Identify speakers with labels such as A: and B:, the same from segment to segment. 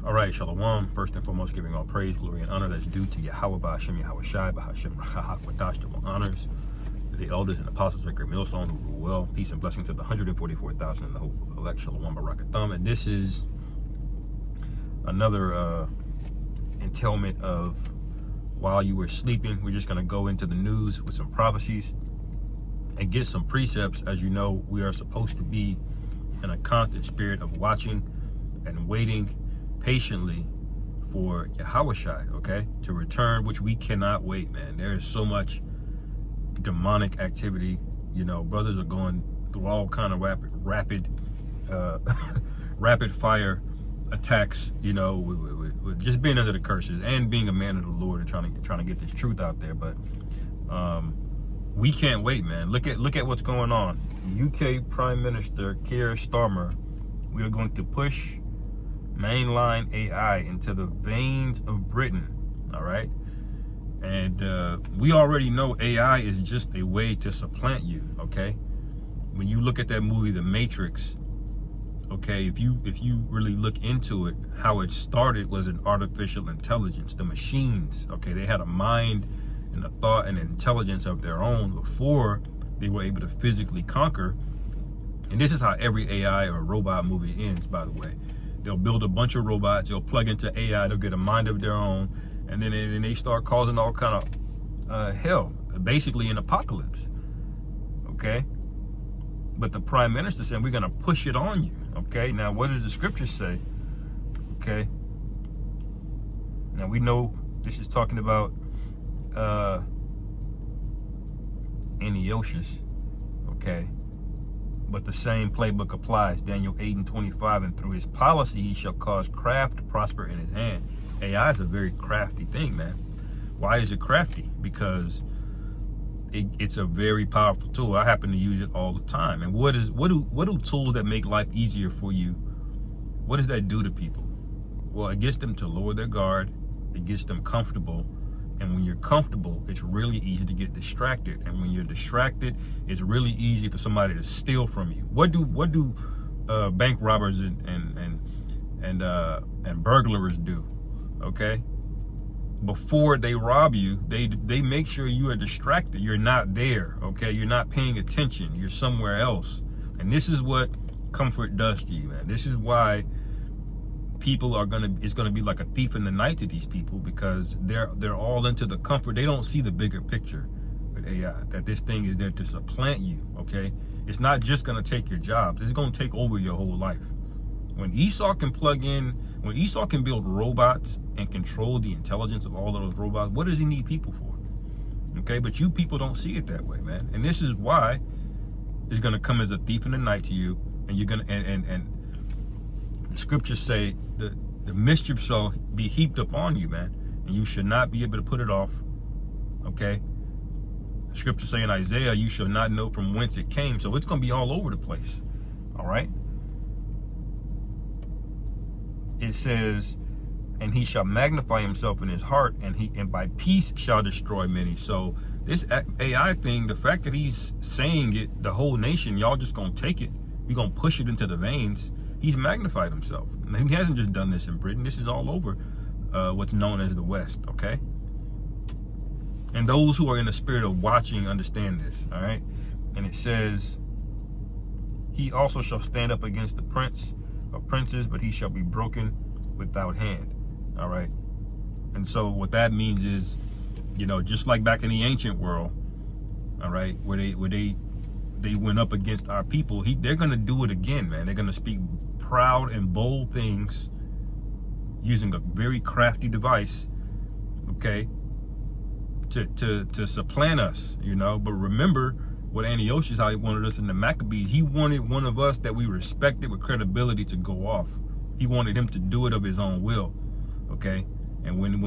A: All right, Shalom. First and foremost, giving all praise, glory, and honor that's due to Yahweh, Ba'ashem, Yahweh Shai, Ba'ashem, Rachahak, double honors to the elders and apostles of Great Millstone who rule well. Peace and blessings to the 144,000 in the whole elect, Shalom, Barakatham. And this is another entailment of while you were sleeping. We're just going to go into the news with some prophecies and get some precepts. As you know, we are supposed to be in a constant spirit of watching and waiting patiently for Yahushua, okay, to return, which we cannot wait, man. There is so much demonic activity. You know, brothers are going through all kind of rapid fire attacks, you know, with just being under the curses and being a man of the Lord and trying to get this truth out there. But we can't wait, man. Look at what's going on. UK Prime Minister Keir Starmer, we are going to push mainline AI into the veins of Britain. All right, and we already know AI is just a way to supplant you. Okay, when you look at that movie The Matrix, okay, if you really look into it, how it started was an artificial intelligence. The machines, okay, they had a mind and a thought and an intelligence of their own before they were able to physically conquer. And this is how every AI or robot movie ends, by the way. They'll build a bunch of robots, they'll plug into AI, they'll get a mind of their own, and then they start causing all kind of hell, basically an apocalypse, okay? But the Prime Minister said, we're gonna push it on you, okay? Now, what does the scripture say, okay? Now, we know this is talking about Antiochus, okay? But the same playbook applies. Daniel 8:25, and through his policy he shall cause craft to prosper in his hand. AI is a very crafty thing, man. Why is it crafty? Because it's a very powerful tool. I happen to use it all the time. And what do tools that make life easier for you, what does that do to people? Well, it gets them to lower their guard. It gets them comfortable. And when you're comfortable, it's really easy to get distracted. And when you're distracted, it's really easy for somebody to steal from you. What do bank robbers and burglars do? Okay, before they rob you, they make sure you are distracted. You're not there. Okay, you're not paying attention. You're somewhere else. And this is what comfort does to you, man. This is why people it's gonna be like a thief in the night to these people, because they're all into the comfort. They don't see the bigger picture with AI, that this thing is there to supplant you. Okay, it's not just gonna take your jobs, it's gonna take over your whole life. When Esau can build robots and control the intelligence of all of those robots, what does he need people for? Okay, but you people don't see it that way, man. And this is why it's gonna come as a thief in the night to you, and you're gonna and the scriptures say the mischief shall be heaped upon you, man, and you should not be able to put it off. Okay, the scriptures say in Isaiah, you shall not know from whence it came. So it's going to be all over the place. All right, it says, and he shall magnify himself in his heart, and by peace shall destroy many. So this AI thing, the fact that he's saying it, the whole nation, y'all just gonna take it, we're gonna push it into the veins. He's magnified himself. And he hasn't just done this in Britain. This is all over what's known as the West, okay? And those who are in the spirit of watching understand this, all right? And it says, he also shall stand up against the prince of princes, but he shall be broken without hand, all right? And so what that means is, you know, just like back in the ancient world, all right, where they went up against our people, they're going to do it again, man. They're going to speak proud and bold things using a very crafty device, okay, to supplant us, you know. But remember what Antiochus, how he wanted us in the Maccabees. He wanted one of us that we respected with credibility to go off. He wanted him to do it of his own will, okay. And when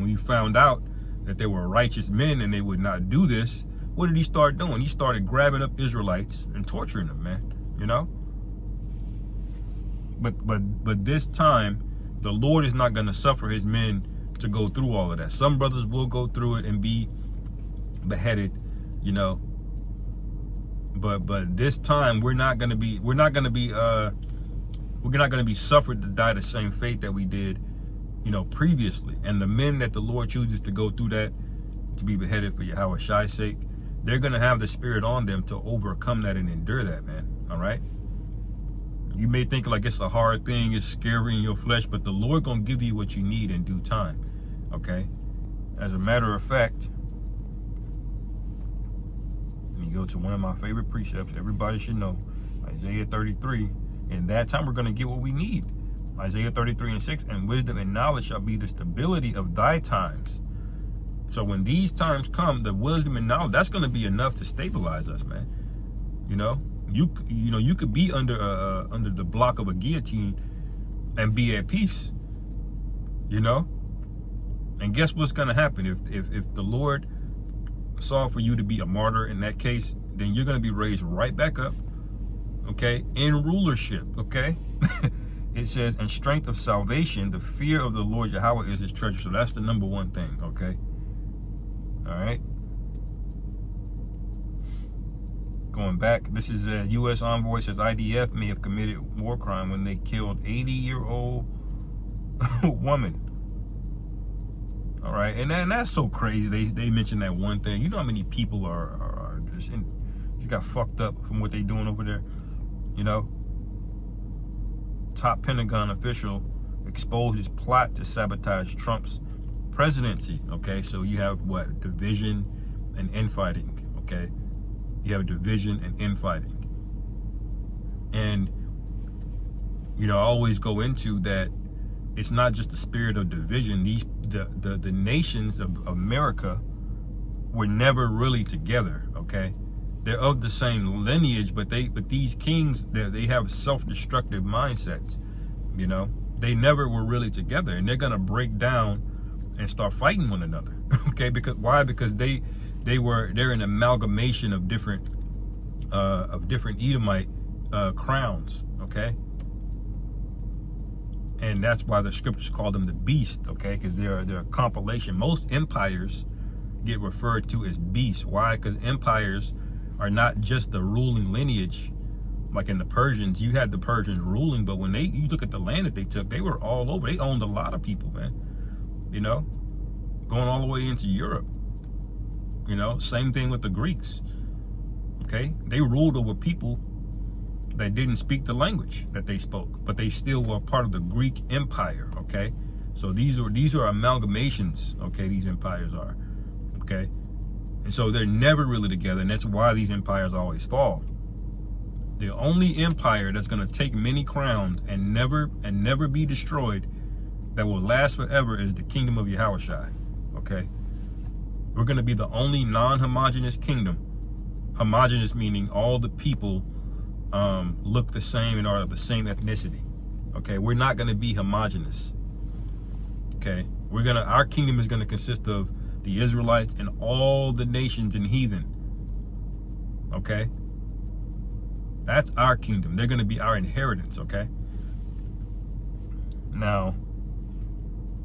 A: we found out that there were righteous men and they would not do this, what did he start doing? He started grabbing up Israelites and torturing them, man, you know? But this time, the Lord is not going to suffer his men to go through all of that. Some brothers will go through it and be beheaded, you know. But this time we're not going to be We're not going to be suffered to die the same fate that we did, previously. And the men that the Lord chooses to go through that, to be beheaded for Yahweh Shai's sake, they're going to have the spirit on them to overcome that and endure that, man. All right? You may think like it's a hard thing, it's scary in your flesh, but the Lord going to give you what you need in due time. Okay? As a matter of fact, let me go to one of my favorite precepts. Everybody should know. Isaiah 33. In that time, we're going to get what we need. Isaiah 33:6. And wisdom and knowledge shall be the stability of thy times. So when these times come, the wisdom and knowledge, that's going to be enough to stabilize us, man. You could be under the block of a guillotine and be at peace. And guess what's going to happen if the Lord saw for you to be a martyr in that case, then you're going to be raised right back up, okay, in rulership, okay? It says, in strength of salvation, the fear of the Lord Yahweh is his treasure. So that's the number one thing, okay? All right. Going back, this is a U.S. envoy says IDF may have committed war crime when they killed 80-year-old woman. All right, and that's so crazy. They mentioned that one thing. You know how many people are just got fucked up from what they doing over there. Top Pentagon official exposed his plot to sabotage Trump's presidency. Okay, so you have what? Division and infighting. Okay, you have division and infighting, and I always go into that. It's not just the spirit of division. The nations of America were never really together. Okay, they're of the same lineage, but these kings, they have self-destructive mindsets. They never were really together, and they're gonna break down and start fighting one another. Okay, because they're an amalgamation of different Edomite crowns. Okay. And that's why the scriptures call them the beast, okay? Because they're a compilation. Most empires get referred to as beasts. Why? Because empires are not just the ruling lineage. Like in the Persians, you had the Persians ruling, but when you look at the land that they took, they were all over. They owned a lot of people, man. Going all the way into Europe. Same thing with the Greeks. Okay? They ruled over people that didn't speak the language that they spoke, but they still were part of the Greek Empire. Okay, so these are amalgamations. Okay, these empires are. Okay, and so they're never really together, and that's why these empires always fall. The only empire that's going to take many crowns and never be destroyed, that will last forever, is the kingdom of Yahushua. Okay, we're going to be the only non-homogeneous kingdom. Homogeneous meaning all the people look the same and are of the same ethnicity. Okay, we're not going to be homogenous. Okay, our kingdom is going to consist of the Israelites and all the nations and heathen. Okay, that's our kingdom. They're going to be our inheritance. Okay, now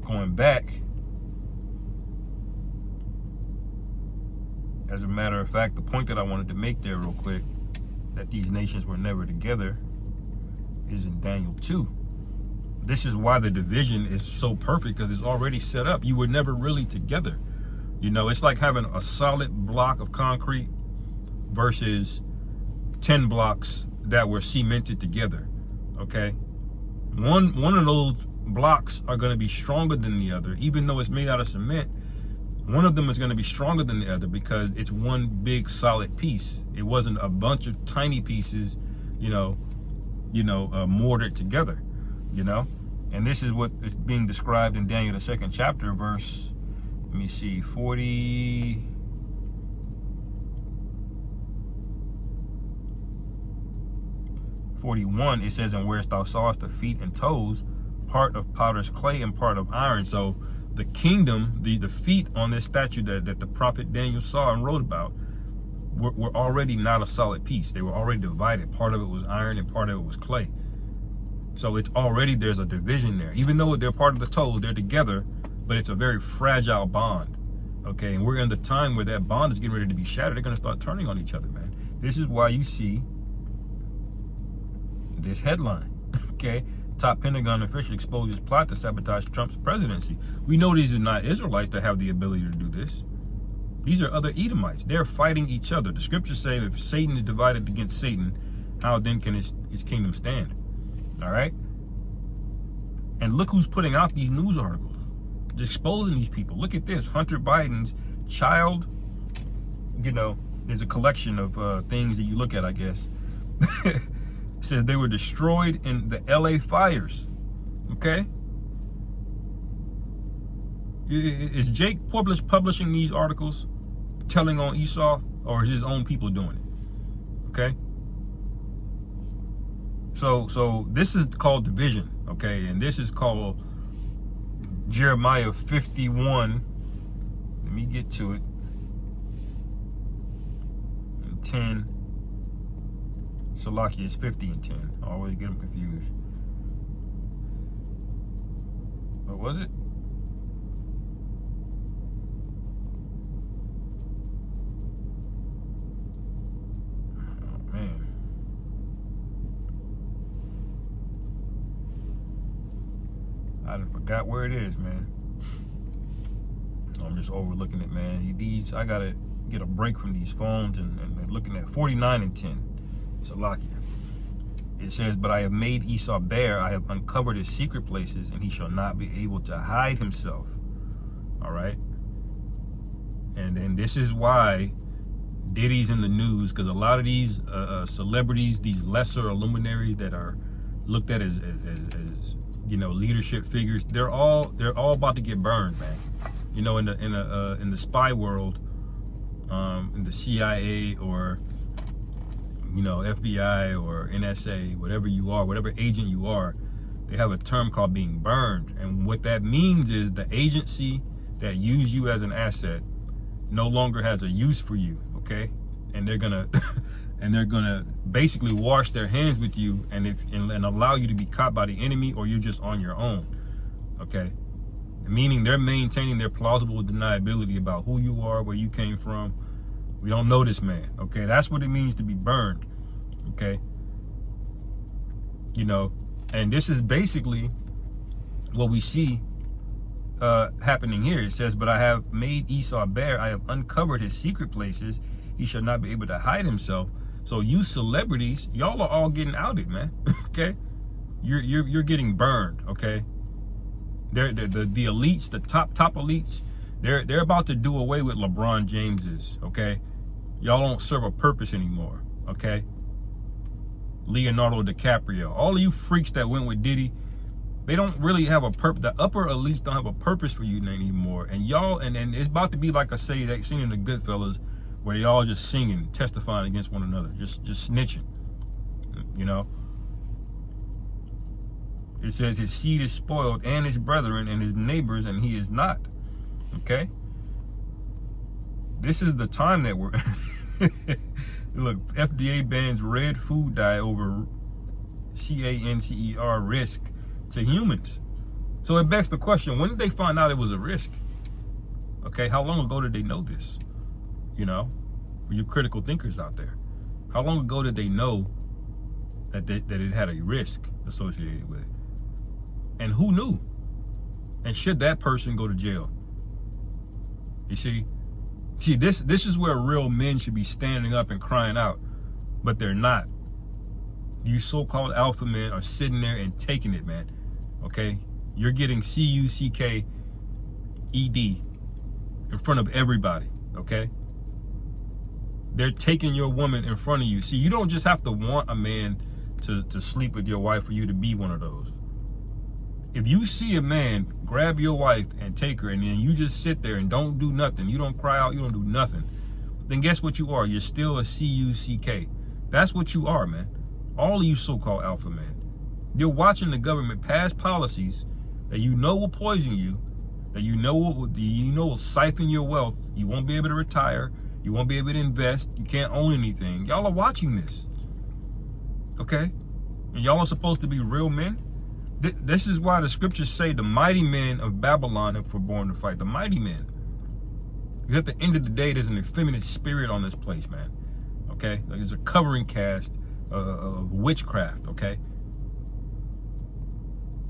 A: going back, as a matter of fact, the point that I wanted to make there real quick, that these nations were never together, is in Daniel 2. This is why the division is so perfect, because it's already set up. You were never really together. It's like having a solid block of concrete versus 10 blocks that were cemented together. Okay, one of those blocks are going to be stronger than the other, even though it's made out of cement. One of them is going to be stronger than the other because it's one big solid piece. It wasn't a bunch of tiny pieces, mortared together, And this is what is being described in Daniel, the 2nd chapter, verse, 41. It says, and whereas thou sawest the feet and toes, part of potter's clay and part of iron. So the kingdom, the feet on this statue that the prophet Daniel saw and wrote about were already not a solid piece. They were already divided. Part of it was iron and part of it was clay. So it's already, there's a division there. Even though they're part of the toes, they're together, but it's a very fragile bond. Okay, and we're in the time where that bond is getting ready to be shattered. They're going to start turning on each other, man. This is why you see this headline. Okay, top Pentagon official exposes plot to sabotage Trump's presidency. We know these are not Israelites that have the ability to do this. These are other Edomites. They're fighting each other. The scriptures say if Satan is divided against Satan, how then can his kingdom stand? All right? And look who's putting out these news articles, exposing these people. Look at this. Hunter Biden's child, there's a collection of things that you look at, I guess. Says they were destroyed in the LA fires. Okay? Is Jake publishing these articles, telling on Esau, or is his own people doing it? Okay? So this is called division, okay? And this is called Jeremiah 51. Let me get to it. 10. Salakia is 50 and 10. I always get them confused. What was it? Oh, man. I done forgot where it is, man. I'm just overlooking it, man. I gotta get a break from these phones and looking at 49 and 10. Salakia. It says, but I have made Esau bare. I have uncovered his secret places, and he shall not be able to hide himself. All right. And then this is why Diddy's in the news, because a lot of these celebrities, these lesser luminaries that are looked at as leadership figures, they're all about to get burned, man. In the spy world, in the CIA or FBI or NSA, whatever you are, whatever agent you are, they have a term called being burned. And what that means is the agency that used you as an asset no longer has a use for you, okay? And they're gonna basically wash their hands with you and allow you to be caught by the enemy, or you're just on your own, okay? Meaning they're maintaining their plausible deniability about who you are, where you came from. We don't know this man, okay? That's what it means to be burned, okay? And this is basically what we see happening here. It says, but I have made Esau bare. I have uncovered his secret places. He shall not be able to hide himself. So you celebrities, y'all are all getting outed, man, okay? You're getting burned, okay? The elites, the top elites, they're about to do away with LeBron James's, okay? Y'all don't serve a purpose anymore, okay? Leonardo DiCaprio, all of you freaks that went with Diddy, they don't really have a purpose. The upper elites don't have a purpose for you anymore. And y'all, and it's about to be like I say, that scene in the Goodfellas, where they all just singing, testifying against one another, just snitching, It says his seed is spoiled, and his brethren and his neighbors, and he is not, okay? This is the time that we're look, FDA bans red food dye over cancer risk to humans. So it begs the question, when did they find out it was a risk? Okay, how long ago did they know this? You critical thinkers out there, how long ago did they know that it had a risk associated with it? And who knew? And should that person go to jail? You see, this is where real men should be standing up and crying out, but they're not. You so-called alpha men are sitting there and taking it, man. Okay? You're getting CUCKED in front of everybody, okay? They're taking your woman in front of you. See, you don't just have to want a man to sleep with your wife for you to be one of those. If you see a man grab your wife and take her, and then you just sit there and don't do nothing, you don't cry out, you don't do nothing, then guess what you are? You're still a CUCK. That's what you are, man. All of you so-called alpha men. You're watching the government pass policies that you know will poison you, that you know will siphon your wealth. You won't be able to retire. You won't be able to invest. You can't own anything. Y'all are watching this, okay? And y'all are supposed to be real men. This is why the scriptures say the mighty men of Babylon have forborne to fight. The mighty men. Because at the end of the day, there's an effeminate spirit on this place, man. Okay? Like there's a covering cast of witchcraft, okay?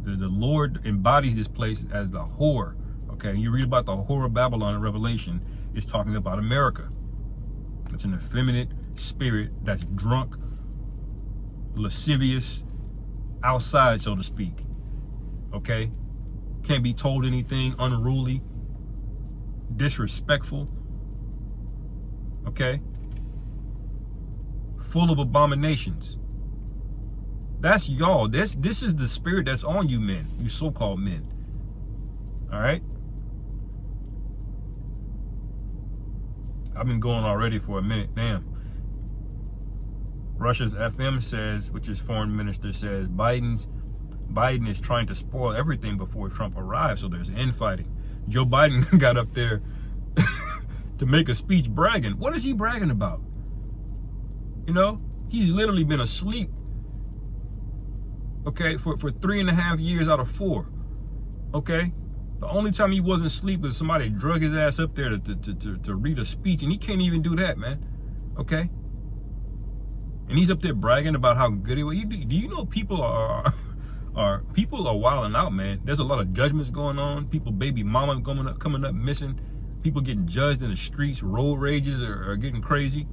A: The Lord embodies this place as the whore. Okay, you read about the whore of Babylon in Revelation. It's talking about America. It's an effeminate spirit that's drunk, lascivious, outside, so to speak. Okay, can't be told anything, unruly, disrespectful. Okay, full of abominations. That's y'all. This is the spirit that's on you men, you so-called men. All right. I've been going already for a minute. Damn. Russia's FM says, which is foreign minister says, Biden is trying to spoil everything before Trump arrives. So there's infighting. Joe Biden got up there to make a speech bragging. What is he bragging about? You know, he's literally been asleep. Okay, for 3.5 years out of 4. Okay, the only time he wasn't asleep was somebody drug his ass up there to read a speech, and he can't even do that, man. Okay, and he's up there bragging about how good he was. Do you know people are wilding out, man? There's a lot of judgments going on. People, baby mama coming up missing. People getting judged in the streets. Road rages are getting crazy.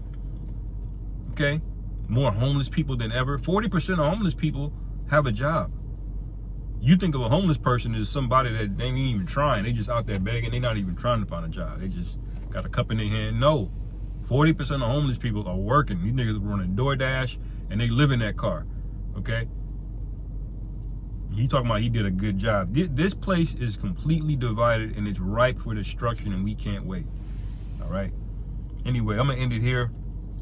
A: Okay, more homeless people than ever. 40% of homeless people have a job. You think of a homeless person as somebody that they ain't even trying. They just out there begging. They not even trying to find a job. They just got a cup in their hand. No, 40% of homeless people are working. These niggas running DoorDash and they live in that car. Okay. You talking about he did a good job. This place is completely divided and it's ripe for destruction, and we can't wait. All right. Anyway, I'm gonna end it here.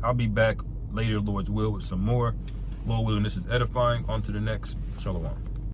A: I'll be back later, Lord's will, with some more. Lord willing, this is edifying. On to the next. Shalom.